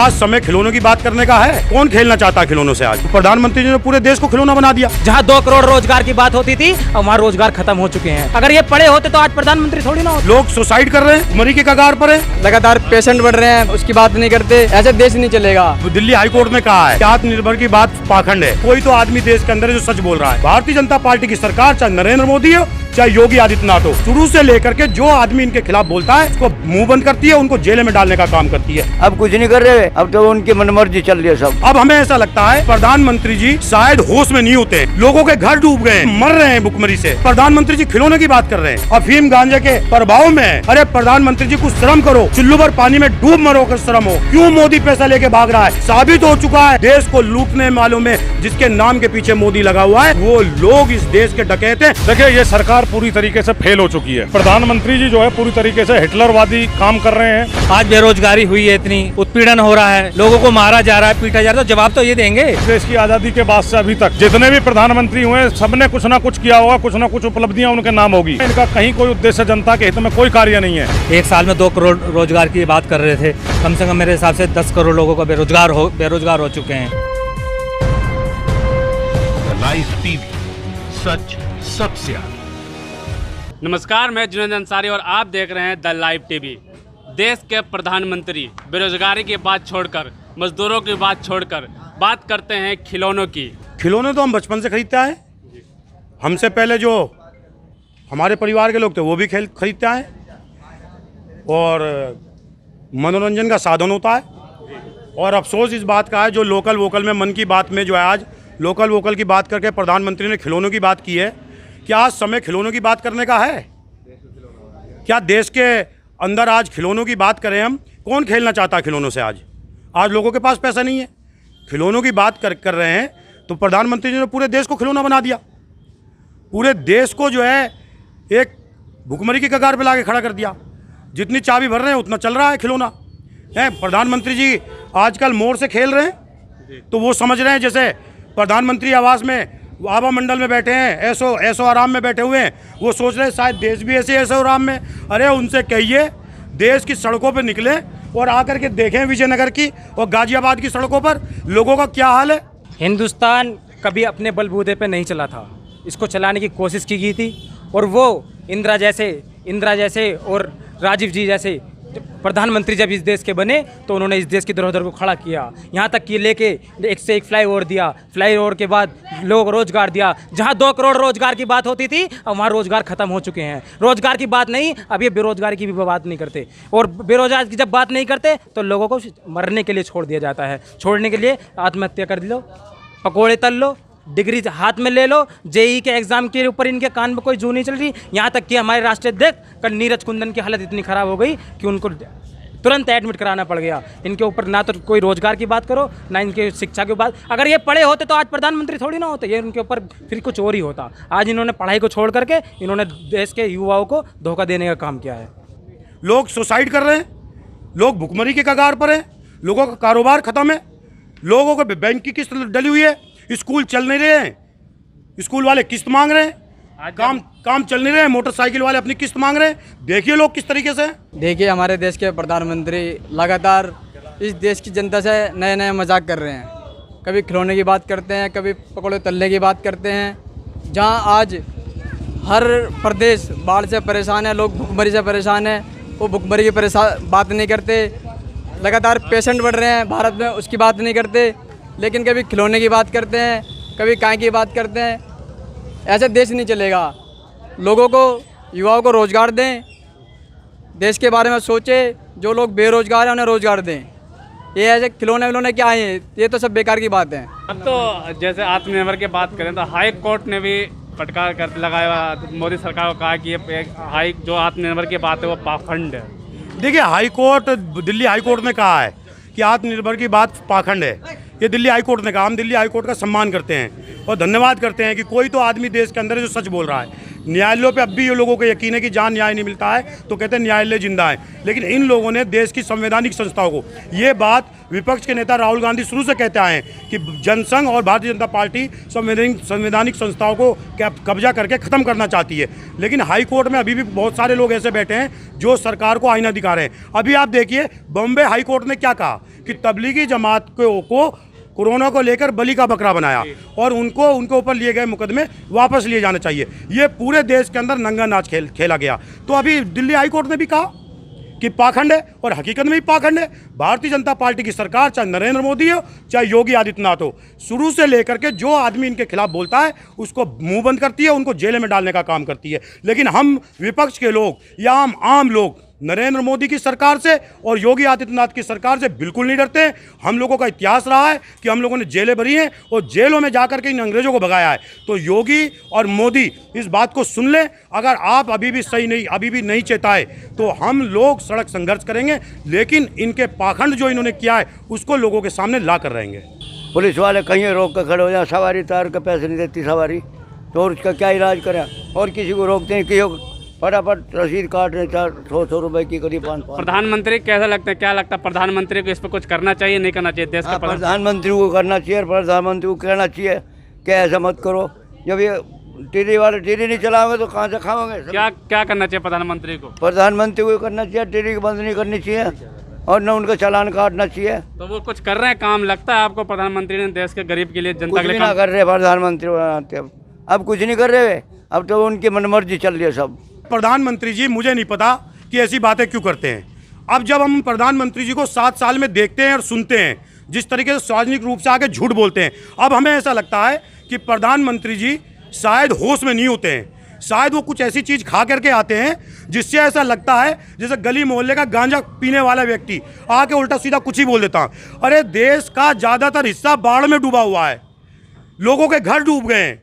आज समय खिलौनों की बात करने का है। कौन खेलना चाहता है खिलौनों से? आज प्रधानमंत्री जी ने पूरे देश को खिलौना बना दिया। जहां 2 करोड़ रोजगार की बात होती थी, अब वहाँ रोजगार खत्म हो चुके हैं। अगर ये पढ़े होते तो आज प्रधानमंत्री थोड़ी ना होते। लोग सुसाइड कर रहे हैं, मरी के कगार पर है। लगातार पेशेंट बढ़ रहे हैं, उसकी बात नहीं करते, ऐसे देश नहीं चलेगा। दिल्ली हाईकोर्ट ने कहा है कि आत्मनिर्भर की बात पाखंड है। कोई तो आदमी देश के अंदर है जो सच बोल रहा है। भारतीय जनता पार्टी की सरकार, चाहे नरेंद्र मोदी हो चाहे योगी आदित्यनाथ हो, शुरू से लेकर के जो आदमी इनके खिलाफ बोलता है उसको मुंह बंद करती है, उनको जेल में डालने का काम करती है। अब कुछ नहीं कर रहे, अब तो उनकी मनमर्जी चल रही है सब। अब हमें ऐसा लगता है प्रधानमंत्री जी शायद होश में नहीं होते, लोगों के घर डूब गए, मर रहे हैं भुखमरी से। प्रधानमंत्री जी खिलौने की बात कर रहे हैं, अफीम गांजे के प्रभाव में। अरे प्रधानमंत्री जी कुछ शर्म करो, चुल्लू भर पानी में डूब मरो कर शर्म हो। क्यों मोदी पैसा लेके भाग रहा है? साबित हो चुका है देश को लूटने वालों में जिसके नाम के पीछे मोदी लगा हुआ है, वो लोग इस देश के डकैत हैं। देखिए, ये सरकार पूरी तरीके से फेल हो चुकी है। प्रधानमंत्री जी जो है पूरी तरीके से हिटलरवादी काम कर रहे हैं। आज बेरोजगारी हुई है, इतनी उत्पीड़न हो रहा है, लोगों को मारा जा रहा है, पीटा जा रहा है, तो जवाब तो ये देंगे। देश की आजादी के बाद से अभी तक जितने भी प्रधानमंत्री हुए, सबने कुछ ना कुछ किया होगा, कुछ ना कुछ उपलब्धियां उनके नाम होगी। इनका कहीं कोई उद्देश्य जनता के हित में कोई कार्य नहीं है। 1 साल में 2 करोड़ रोजगार की बात कर रहे थे, कम से कम मेरे हिसाब से 10 करोड़ लोगों को बेरोजगार हो चुके हैं। लाइव टीवी, सच सबसे आगे। नमस्कार, मैं जुनैद अंसारी और आप देख रहे हैं द लाइव टीवी। देश के प्रधानमंत्री बेरोजगारी की बात छोड़कर, मजदूरों की बात छोड़कर बात करते हैं खिलौनों की। खिलौने तो हम बचपन से खरीदते आए। हमसे पहले जो हमारे परिवार के लोग थे वो भी खरीदते आए, और मनोरंजन का साधन होता है। और अफसोस इस बात का है जो लोकल वोकल में, मन की बात में जो है आज लोकल वोकल की बात करके प्रधानमंत्री ने खिलौनों की बात की है। क्या आज समय खिलौनों की बात करने का है? क्या देश के अंदर आज खिलौनों की बात करें हम? कौन खेलना चाहता है खिलौनों से? आज लोगों के पास पैसा नहीं है। खिलौनों की बात कर रहे हैं तो प्रधानमंत्री जी ने पूरे देश को खिलौना बना दिया। पूरे देश को जो है एक भुखमरी की कगार पे लाके खड़ा कर दिया। जितनी चाबी भर रहे हैं उतना चल रहा है खिलौना है। प्रधानमंत्री जी आजकल मोर से खेल रहे हैं, तो वो समझ रहे हैं जैसे प्रधानमंत्री आवास में आभा मंडल में बैठे हैं, ऐसो आराम में बैठे हुए हैं। वो सोच रहे हैं शायद देश भी ऐसे ऐसो आराम में। अरे उनसे कहिए देश की सड़कों पे निकले और आकर के देखें विजयनगर की और गाजियाबाद की सड़कों पर लोगों का क्या हाल है। हिंदुस्तान कभी अपने बलबूते पे नहीं चला था, इसको चलाने की कोशिश की गई थी, और वो इंदिरा जैसे और राजीव जी जैसे प्रधानमंत्री जब इस देश के बने तो उन्होंने इस देश की धरोहर को खड़ा किया। यहाँ तक कि लेके एक से एक फ्लाईओवर दिया, फ्लाईओवर के बाद लोग रोजगार दिया। जहाँ 2 करोड़ रोजगार की बात होती थी, अब वहाँ रोजगार खत्म हो चुके हैं। रोजगार की बात नहीं, अब ये बेरोजगारी की भी बात नहीं करते, और बेरोजगार की जब बात नहीं करते तो लोगों को मरने के लिए छोड़ दिया जाता है। छोड़ने के लिए आत्महत्या कर लो, पकौड़े तल लो, डिग्री हाथ में ले लो। जेई के एग्जाम के ऊपर इनके कान में कोई जू नहीं चल रही। यहाँ तक कि हमारे राष्ट्रीय अध्यक्ष कल नीरज कुंदन की हालत इतनी ख़राब हो गई कि उनको तुरंत एडमिट कराना पड़ गया। इनके ऊपर ना तो कोई रोजगार की बात करो, ना इनके शिक्षा की बात। अगर ये पढ़े होते तो आज प्रधानमंत्री थोड़ी ना होते, ये उनके ऊपर फिर कुछ और ही होता। आज इन्होंने पढ़ाई को छोड़ करके इन्होंने देश के युवाओं को धोखा देने का काम किया है। लोग सुसाइड कर रहे हैं, लोग भुखमरी के कगार पर हैं, लोगों का कारोबार खत्म है, लोगों को बैंक की किस्त डली हुई है, स्कूल चल नहीं रहे हैं, स्कूल वाले किस्त मांग रहे हैं, काम चल नहीं रहे हैं, मोटरसाइकिल वाले अपनी किस्त मांग रहे हैं। देखिए लोग किस तरीके से। देखिए, हमारे देश के प्रधानमंत्री लगातार इस देश की जनता से नए नए मजाक कर रहे हैं। कभी खिलौने की बात करते हैं, कभी पकौड़े तलने की बात करते हैं। जहां आज हर प्रदेश बाढ़ से परेशान है, लोग भुखमरी से परेशान है, वो भुखमरी की बात नहीं करते। लगातार पेशेंट बढ़ रहे हैं भारत में, उसकी बात नहीं करते। लेकिन कभी खिलौने की बात करते हैं, कभी काय की बात करते हैं। ऐसे देश नहीं चलेगा। लोगों को, युवाओं को रोज़गार दें, देश के बारे में सोचे। जो लोग बेरोजगार हैं उन्हें रोज़गार दें। ये ऐसे खिलौने क्या हैं, ये तो सब बेकार की बात है। अब तो जैसे आत्मनिर्भर की बात करें तो हाई कोर्ट ने भी फटकार कर लगाया, मोदी सरकार को कहा कि ये जो आत्मनिर्भर की बात है वो पाखंड है। देखिए, दिल्ली हाईकोर्ट ने कहा है कि आत्मनिर्भर की बात पाखंड है। ये दिल्ली हाईकोर्ट ने कहा। हम दिल्ली हाईकोर्ट का सम्मान करते हैं और धन्यवाद करते हैं कि कोई तो आदमी देश के अंदर है जो सच बोल रहा है। न्यायालयों पे अब भी ये लोगों को यकीन है कि जहाँ न्याय नहीं मिलता है तो कहते हैं न्यायालय जिंदा है। लेकिन इन लोगों ने देश की संवैधानिक संस्थाओं को, ये बात विपक्ष के नेता राहुल गांधी शुरू से कहते आए हैं कि जनसंघ और भारतीय जनता पार्टी संवैधानिक संस्थाओं को कब्जा करके ख़त्म करना चाहती है। लेकिन हाई कोर्ट में अभी भी बहुत सारे लोग ऐसे बैठे हैं जो सरकार को आईना दिखा रहे हैं। अभी आप देखिए, बॉम्बे हाई कोर्ट ने क्या कहा कि तबलीगी जमात को कोरोना को लेकर बलि का बकरा बनाया और उनके ऊपर लिए गए मुकदमे वापस लिए जाने चाहिए। ये पूरे देश के अंदर नंगा नाच खेला गया। तो अभी दिल्ली हाई कोर्ट ने भी कहा कि पाखंड है, और हकीकत में भी पाखंड है। भारतीय जनता पार्टी की सरकार, चाहे नरेंद्र मोदी हो चाहे योगी आदित्यनाथ हो, शुरू से लेकर के जो आदमी इनके खिलाफ बोलता है उसको मुंह बंद करती है, उनको जेल में डालने का काम करती है। लेकिन हम विपक्ष के लोग या आम लोग नरेंद्र मोदी की सरकार से और योगी आदित्यनाथ की सरकार से बिल्कुल नहीं डरते हैं। हम लोगों का इतिहास रहा है कि हम लोगों ने जेलें भरी हैं और जेलों में जाकर के इन अंग्रेज़ों को भगाया है। तो योगी और मोदी इस बात को सुन लें। अगर आप अभी भी नहीं चेताए तो हम लोग सड़क संघर्ष करेंगे, लेकिन इनके पाखंड जो इन्होंने किया है उसको लोगों के सामने ला कर रहेंगे। पुलिस वाले कहीं रोक कर खड़े हो जाए, सवारी तार के पैसे नहीं देती सवारी, तो उसका क्या इलाज करें? और किसी को रोकते हैं, किसी फटाफट रसीद काट रहे 400 रुपए की करीब 500। प्रधानमंत्री कैसा लगता है, क्या लगता है प्रधानमंत्री को इस पर कुछ करना चाहिए, नहीं करना चाहिए? देश का प्रधानमंत्री को करना चाहिए, प्रधानमंत्री को कहना चाहिए कि ऐसा मत करो। जब ये टीवी वाले टीवी नहीं चलाओगे तो कहाँ से खाओगे? क्या करना चाहिए प्रधानमंत्री को? प्रधानमंत्री को करना चाहिए, टीवी बंद नहीं करनी चाहिए और न उनका चालान काटना चाहिए। तो वो कुछ कर रहे हैं काम, लगता है आपको प्रधानमंत्री ने देश के गरीब के लिए, जनता के लिए काम कर रहे? प्रधानमंत्री बनाते अब कुछ नहीं कर रहे, अब तो उनकी मनमर्जी चल रही है सब। प्रधानमंत्री जी, मुझे नहीं पता कि ऐसी बातें क्यों करते हैं। अब जब हम प्रधानमंत्री जी को 7 साल में देखते हैं और सुनते हैं जिस तरीके से सार्वजनिक रूप से आके झूठ बोलते हैं, अब हमें ऐसा लगता है कि प्रधानमंत्री जी शायद होश में नहीं होते हैं। शायद वो कुछ ऐसी चीज़ खा करके आते हैं जिससे ऐसा लगता है जैसे गली मोहल्ले का गांजा पीने वाला व्यक्ति आके उल्टा सीधा कुछ ही बोल देता। अरे देश का ज़्यादातर हिस्सा बाढ़ में डूबा हुआ है, लोगों के घर डूब गए हैं,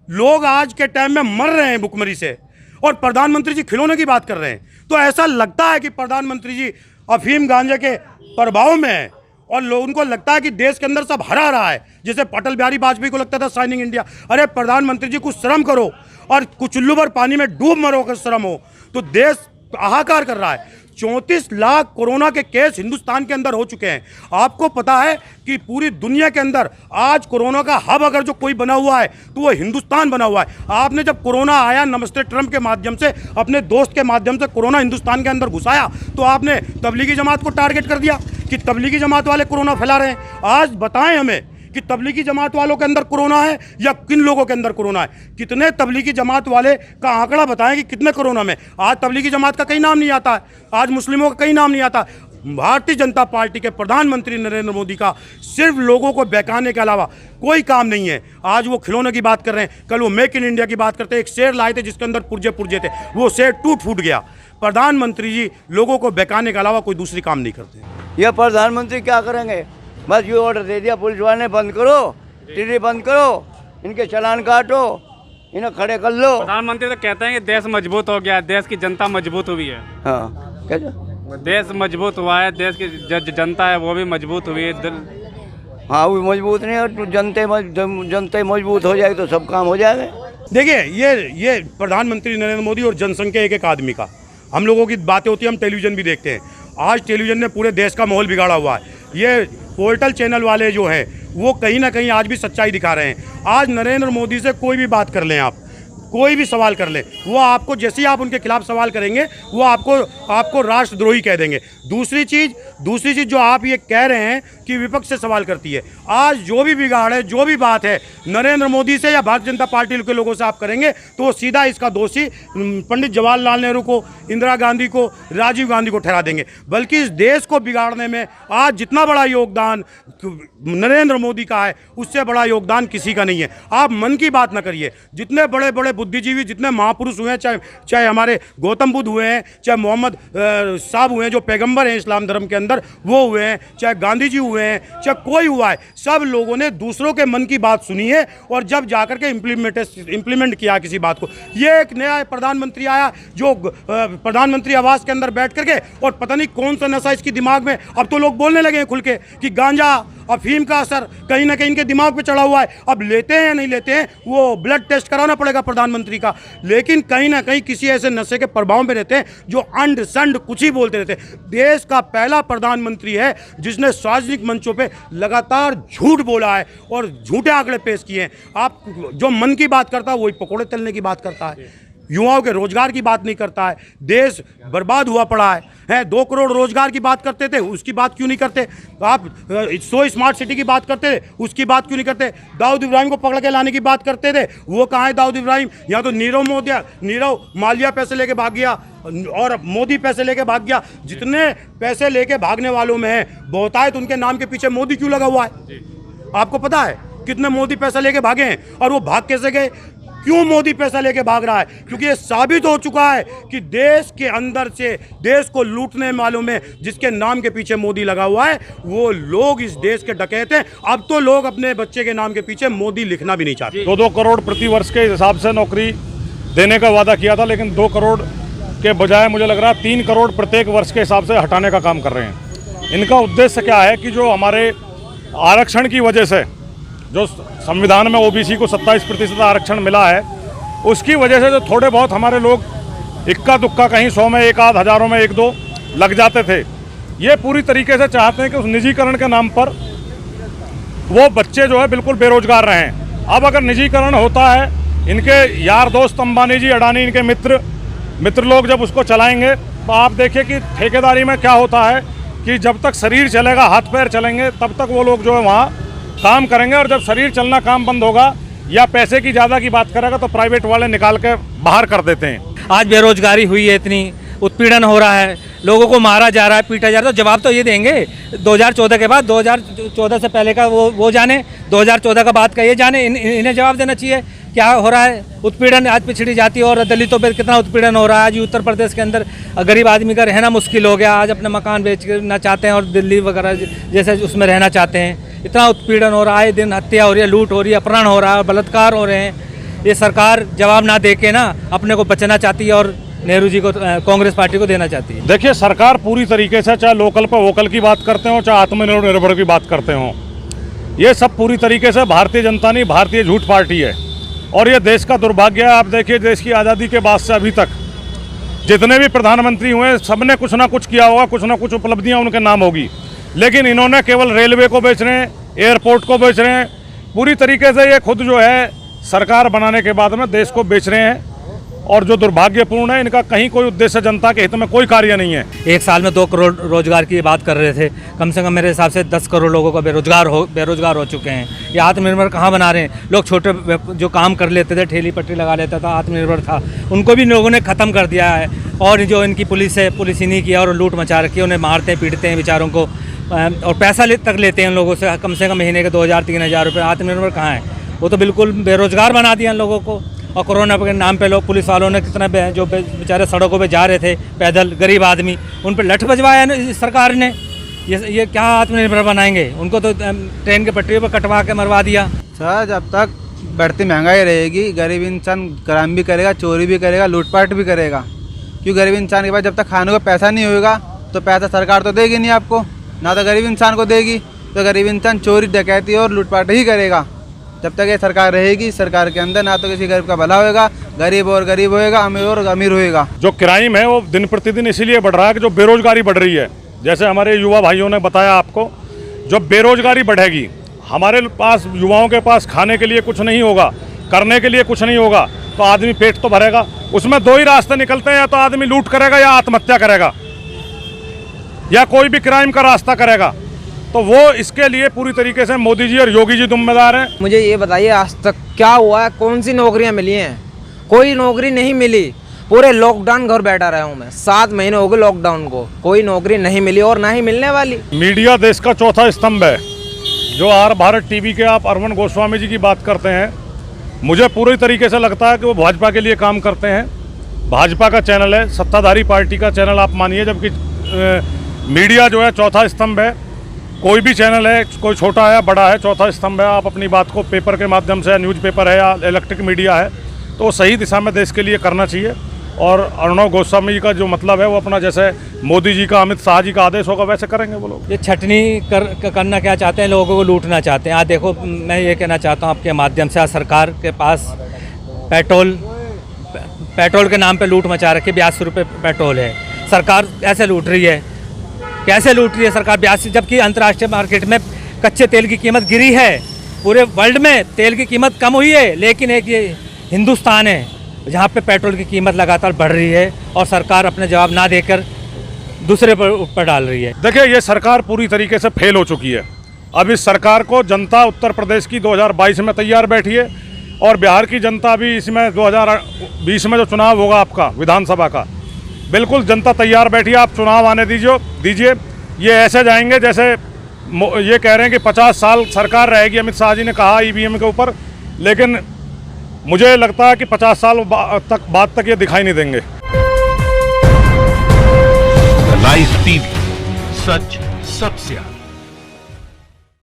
लोग आज के टाइम में मर रहे हैं भुखमरी से, और प्रधानमंत्री जी खिलौने की बात कर रहे हैं। तो ऐसा लगता है कि प्रधानमंत्री जी अफीम गांजे के प्रभाव में है और लोगों उनको लगता है कि देश के अंदर सब हरा रहा है, जैसे अटल बिहारी वाजपेयी को लगता था शाइनिंग इंडिया। अरे प्रधानमंत्री जी, कुछ शर्म करो, और कुचुल्लू भर पानी में डूब मरो अगर शर्म हो तो। देश हाहाकार कर रहा है। 34 लाख कोरोना के केस हिंदुस्तान के अंदर हो चुके हैं। आपको पता है कि पूरी दुनिया के अंदर आज कोरोना का हब अगर जो कोई बना हुआ है तो वो हिंदुस्तान बना हुआ है। आपने जब कोरोना आया नमस्ते ट्रंप के माध्यम से, अपने दोस्त के माध्यम से कोरोना हिंदुस्तान के अंदर घुसाया, तो आपने तबलीगी जमात को टारगेट कर दिया कि तबलीगी जमात वाले कोरोना फैला रहे हैं। आज बताएं हमें कि तबलीगी जमात वालों के अंदर कोरोना है या किन लोगों के अंदर कोरोना है? कितने तबलीगी जमात वाले का आंकड़ा बताएं कि कितने कोरोना में। आज तबलीगी जमात का कहीं नाम नहीं आता है, आज मुस्लिमों का कहीं नाम नहीं आता। भारतीय जनता पार्टी के प्रधानमंत्री नरेंद्र मोदी का सिर्फ लोगों को बहकाने के अलावा कोई काम नहीं है। आज वो खिलौने की बात कर रहे हैं, कल वो मेक इन इंडिया की बात करते हैं। एक शेर लाए थे जिसके अंदर पुर्जे थे, वो शेर टूट फूट गया। प्रधानमंत्री जी लोगों को बहकाने के अलावा कोई दूसरी काम नहीं करते। यह प्रधानमंत्री क्या करेंगे? बस ये ऑर्डर दे दिया पुलिस वाले ने, बंद करो, टीवी बंद करो, इनके चालान काटो, इन्हें खड़े कर लो। प्रधानमंत्री तो कहते हैं कि देश मजबूत हो गया, देश की जनता मजबूत हुई है। हाँ, कैसे? देश मजबूत हुआ है, देश की जनता है वो भी मजबूत हुई है। हाँ, वो मजबूत नहीं है, तो जनता मजबूत हो जाएगी तो सब काम हो जाएगा। देखिए, ये प्रधानमंत्री नरेंद्र मोदी और जनसंख्या एक आदमी का, हम लोगों की बातें होती है, हम टेलीविज़न भी देखते हैं। आज टेलीविज़न ने पूरे देश का माहौल बिगाड़ा हुआ है। ये पोर्टल चैनल वाले जो हैं वो कहीं ना कहीं आज भी सच्चाई दिखा रहे हैं। आज नरेंद्र मोदी से कोई भी बात कर लें, आप कोई भी सवाल कर लें, वो आपको जैसे ही आप उनके खिलाफ सवाल करेंगे वो आपको राष्ट्रद्रोही कह देंगे। दूसरी चीज़ जो आप ये कह रहे हैं कि विपक्ष से सवाल करती है, आज जो भी बिगाड़ है, जो भी बात है नरेंद्र मोदी से या भारतीय जनता पार्टी के लोगों से आप करेंगे तो वो सीधा इसका दोषी पंडित जवाहरलाल नेहरू को, इंदिरा गांधी को, राजीव गांधी को ठहरा देंगे। बल्कि इस देश को बिगाड़ने में आज जितना बड़ा योगदान नरेंद्र मोदी का है उससे बड़ा योगदान किसी का नहीं है। आप मन की बात ना करिए। जितने बड़े बड़े बुद्धिजीवी, जितने महापुरुष हुए हैं, चाहे हमारे गौतम बुद्ध हुए हैं, चाहे मोहम्मद साहब हुए हैं जो पैगंबर हैं इस्लाम धर्म के अंदर, वो हुए हैं, चाहे गांधी जी हुए हैं, चाहे कोई हुआ है, सब लोगों ने दूसरों के मन की बात सुनी है और जब जाकर के इम्प्लीमेंट किया किसी बात को। ये एक नया प्रधानमंत्री आया जो प्रधानमंत्री आवास के अंदर बैठ करके, और पता नहीं कौन सा नशा इसकी दिमाग में, अब तो लोग बोलने लगे हैं खुल के कि गांजा अफीम का असर कहीं ना कहीं इनके दिमाग पे चढ़ा हुआ है। अब लेते हैं या नहीं लेते हैं वो ब्लड टेस्ट कराना पड़ेगा प्रधानमंत्री का, लेकिन कहीं ना कहीं किसी ऐसे नशे के प्रभाव में रहते हैं जो अंड संड कुछ ही बोलते रहते हैं। देश का पहला प्रधानमंत्री है जिसने सार्वजनिक मंचों पे लगातार झूठ बोला है और झूठे आंकड़े पेश किए हैं। आप जो मन की बात करता है वही पकौड़े तलने की बात करता है। युवाओं के रोजगार की बात नहीं करता है। देश बर्बाद हुआ पड़ा है 2 करोड़ रोजगार की बात करते थे, उसकी बात क्यों नहीं करते? आप 100 स्मार्ट सिटी की बात करते थे, उसकी बात क्यों नहीं करते? दाऊद इब्राहिम को पकड़ के लाने की बात करते थे, वो कहाँ है दाऊद इब्राहिम? या तो नीरव मालिया पैसे लेके भाग गया और मोदी पैसे लेके भाग गया। जितने पैसे लेके भागने वालों में है बहुतायत उनके नाम के पीछे मोदी क्यों लगा हुआ है? आपको पता है कितने मोदी पैसा लेके भागे हैं? और वो भाग कैसे गए? क्यों मोदी पैसा लेके भाग रहा है? क्योंकि ये साबित हो चुका है कि देश के अंदर से देश को लूटने वालों में जिसके नाम के पीछे मोदी लगा हुआ है वो लोग इस देश के डकैत हैं। अब तो लोग अपने बच्चे के नाम के पीछे मोदी लिखना भी नहीं चाहते। 2-2 करोड़ प्रति वर्ष के हिसाब से नौकरी देने का वादा किया था, लेकिन 2 करोड़ के बजाय मुझे लग रहा है 3 करोड़ प्रत्येक वर्ष के हिसाब से हटाने का काम कर रहे हैं। इनका उद्देश्य क्या है कि जो हमारे आरक्षण की वजह से जो संविधान में ओबीसी को 27% आरक्षण मिला है उसकी वजह से जो थोड़े बहुत हमारे लोग इक्का दुक्का कहीं 100 में 1 आध हज़ारों में 1-2 लग जाते थे, ये पूरी तरीके से चाहते हैं कि उस निजीकरण के नाम पर वो बच्चे जो है बिल्कुल बेरोजगार रहें। अब अगर निजीकरण होता है, इनके यार दोस्त अंबानी जी, अडानी, इनके मित्र लोग जब उसको चलाएंगे तो आप देखिए कि ठेकेदारी में क्या होता है कि जब तक शरीर चलेगा, हाथ पैर चलेंगे, तब तक वो लोग जो है वहाँ काम करेंगे, और जब शरीर चलना काम बंद होगा या पैसे की ज़्यादा की बात करेगा तो प्राइवेट वाले निकाल के बाहर कर देते हैं। आज बेरोजगारी हुई है, इतनी उत्पीड़न हो रहा है, लोगों को मारा जा रहा है, पीटा जा रहा है, तो जवाब तो ये देंगे 2014 के बाद। 2014 से पहले का वो जाने, 2014 का बाद का ये जाने, इन्हें जवाब देना चाहिए क्या हो रहा है। उत्पीड़न आज पिछड़ी जाति और दलितों पर कितना उत्पीड़न हो रहा है। आज उत्तर प्रदेश के अंदर गरीब आदमी का रहना मुश्किल हो गया, आज अपने मकान बेचना चाहते हैं और दिल्ली वगैरह जैसे उसमें रहना चाहते हैं। इतना उत्पीड़न हो रहा है, दिन हत्या हो रही है, लूट हो रही है, अपहरण हो रहा है, बलात्कार हो रहे हैं। ये सरकार जवाब ना दे के ना अपने को बचना चाहती है और नेहरू जी को, कांग्रेस पार्टी को देना चाहती है। देखिए, सरकार पूरी तरीके से चाहे लोकल पर वोकल की बात करते हो, चाहे आत्मनिर्भर की बात करते हो, ये सब पूरी तरीके से भारतीय जनता नहीं, भारतीय झूठ पार्टी है। और ये देश का दुर्भाग्य है। आप देखिए, देश की आज़ादी के बाद से अभी तक जितने भी प्रधानमंत्री हुए सब ने कुछ ना कुछ किया होगा, कुछ ना कुछ उपलब्धियां उनके नाम होगी, लेकिन इन्होंने केवल रेलवे को बेच रहे हैं, एयरपोर्ट को बेच रहे हैं। पूरी तरीके से ये खुद जो है सरकार बनाने के बाद में देश को बेच रहे हैं, और जो दुर्भाग्यपूर्ण है, इनका कहीं कोई उद्देश्य जनता के हित में कोई कार्य नहीं है। एक साल में 2 करोड़ रोजगार की बात कर रहे थे, कम से कम मेरे हिसाब से 10 करोड़ लोगों को बेरोजगार हो चुके हैं। ये आत्मनिर्भर कहाँ बना रहे हैं? लोग छोटे जो काम कर लेते थे, ठेली पट्टी लगा लेता था, आत्मनिर्भर था, उनको भी लोगों ने ख़त्म कर दिया है। और जो इनकी पुलिस है, पुलिस ही नहीं किया और लूट मचा रखी है, उन्हें मारते पीटते हैं बेचारों को, और पैसा तक लेते हैं उन लोगों से, कम महीने के 2000-3000 रुपये। आत्मनिर्भर कहाँ है? वो तो बिल्कुल बेरोजगार बना दिया इन लोगों को। और कोरोना के नाम पे लोग, पुलिस वालों ने कितना जो बेचारे सड़कों पे जा रहे थे पैदल, गरीब आदमी, उन पर लठ बजवाया सरकार ने। ये क्या आत्मनिर्भर बनाएंगे? उनको तो ट्रेन के पटरियों पर कटवा के मरवा दिया। सर, जब तक बढ़ती महंगाई रहेगी, गरीब इंसान क्राइम भी करेगा, चोरी भी करेगा, लूटपाट भी करेगा। क्योंकि गरीब इंसान के पास जब तक खाने को पैसा नहीं होगा तो पैसा सरकार तो देगी नहीं आपको, ना तो गरीब इंसान को देगी। तो गरीब इंसान चोरी, डकैती और लूटपाट ही करेगा। जब तक ये सरकार रहेगी, सरकार के अंदर ना तो किसी गरीब का भला होगा, गरीब और गरीब होएगा, अमीर और अमीर होएगा। जो क्राइम है वो दिन प्रतिदिन इसीलिए बढ़ रहा है कि जो बेरोजगारी बढ़ रही है। जैसे हमारे युवा भाइयों ने बताया आपको, जो बेरोजगारी बढ़ेगी, हमारे पास युवाओं के पास खाने के लिए कुछ नहीं होगा, करने के लिए कुछ नहीं होगा, तो आदमी पेट तो भरेगा। उसमें 2 ही रास्ते निकलते हैं, या तो आदमी लूट करेगा या आत्महत्या करेगा या कोई भी क्राइम का रास्ता करेगा। तो वो इसके लिए पूरी तरीके से मोदी जी और योगी जी जिम्मेदार हैं। मुझे ये बताइए, आज तक क्या हुआ है? कौन सी नौकरियां मिली हैं? कोई नौकरी नहीं मिली। पूरे लॉकडाउन घर बैठा रहा हूँ मैं, 7 महीने हो गए लॉकडाउन को, कोई नौकरी नहीं मिली और ना ही मिलने वाली। मीडिया देश का चौथा स्तंभ है। जो आर भारत टीवी के आप अरविंद गोस्वामी जी की बात करते हैं, मुझे पूरी तरीके से लगता है कि वो भाजपा के लिए काम करते हैं। भाजपा का चैनल है, सत्ताधारी पार्टी का चैनल आप मानिए, जबकि मीडिया जो है चौथा स्तंभ है। कोई भी चैनल है, कोई छोटा है बड़ा है, चौथा स्तंभ है। आप अपनी बात को पेपर के माध्यम से, न्यूज़पेपर है या इलेक्ट्रिक मीडिया है, तो वो सही दिशा में देश के लिए करना चाहिए। और अर्णव गोस्वामी जी का जो मतलब है वो अपना, जैसे मोदी जी का, अमित शाह जी का आदेश होगा वैसे करेंगे वो लोग। ये छटनी करना क्या चाहते हैं? लोगों को लूटना चाहते हैं। आज देखो, मैं ये कहना चाहता हूँ आपके माध्यम से, आज सरकार के पास पेट्रोल के नाम पे लूट मचा रखी है। 82 रुपये पेट्रोल है। सरकार ऐसे लूट रही है, कैसे लूट रही है सरकार 82, जबकि अंतर्राष्ट्रीय मार्केट में कच्चे तेल की कीमत गिरी है। पूरे वर्ल्ड में तेल की कीमत कम हुई है, लेकिन एक ये हिंदुस्तान है, जहाँ पे पेट्रोल की कीमत लगातार बढ़ रही है और सरकार अपने जवाब ना देकर दूसरे पर ऊपर डाल रही है। देखिए, ये सरकार पूरी तरीके से फेल हो चुकी है। अब इस सरकार को जनता उत्तर प्रदेश की 2022 में तैयार बैठी है और बिहार की जनता भी इसमें 2020 में जो चुनाव होगा आपका विधानसभा का, बिल्कुल जनता तैयार बैठी है। आप चुनाव आने दीजिए। ये ऐसे जाएंगे जैसे ये कह रहे हैं कि 50 साल सरकार रहेगी, अमित शाह जी ने कहा ईवीएम के ऊपर, लेकिन मुझे लगता है कि 50 साल बाद तक ये दिखाई नहीं देंगे। लाइव टीवी, सच सबसे आगे।